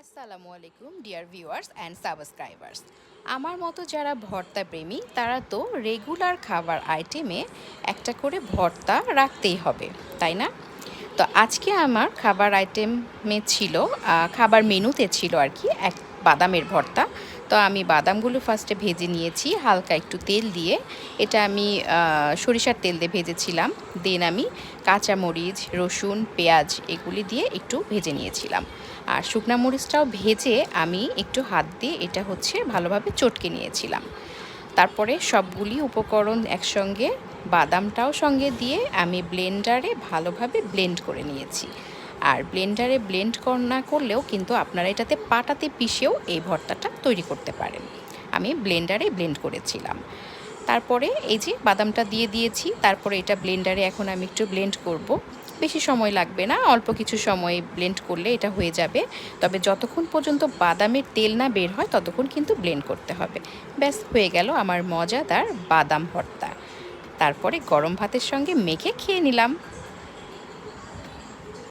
আসসালামু আলাইকুম dear viewers and subscribers. আমার মতো যারা ভর্তা প্রেমী তারা তো রেগুলার খাবার আইটেমে একটা করে ভর্তা রাখতেই হবে, তাই না? তো আজকে আমার খাবার আইটেমে ছিল, খাবার মেনুতে ছিল আর কি, এক বাদামের ভর্তা। তো আমি বাদামগুলো ফার্স্টে ভেজে নিয়েছি হালকা একটু তেল দিয়ে। এটা আমি সরিষার তেল দিয়ে ভেজেছিলাম। দেন আমি কাঁচামরিচ, রসুন, পেঁয়াজ এগুলি দিয়ে একটু ভেজে নিয়েছিলাম। আর শুকনা মরিচটাও ভেজে আমি একটু হাত দিয়ে এটা হচ্ছে ভালোভাবে চটকে নিয়েছিলাম। তারপরে সবগুলি উপকরণ একসঙ্গে, বাদামটাও সঙ্গে দিয়ে আমি ব্লেন্ডারে ভালোভাবে ব্লেন্ড করে নিয়েছি। আর ব্লেন্ডারে ব্লেন্ড না করলেও কিন্তু আপনারা এটাতে পাটাতে পিষেও এই ভর্তাটা তৈরি করতে পারেন। আমি ব্লেন্ডারে ব্লেন্ড করেছিলাম। তারপরে এই যে বাদামটা দিয়ে দিয়েছি, তারপরে এটা ব্লেন্ডারে এখন আমি একটু ব্লেন্ড করব। বেশি সময় লাগবে না, অল্প কিছু সময় ব্লেন্ড করলে এটা হয়ে যাবে। তবে যতক্ষণ পর্যন্ত বাদামের তেল না বের হয় ততক্ষণ কিন্তু ব্লেন্ড করতে হবে। ব্যাস হয়ে গেল আমার মজাদার বাদাম ভর্তা। তারপরে গরম ভাতের সঙ্গে মেখে খেয়ে নিলাম।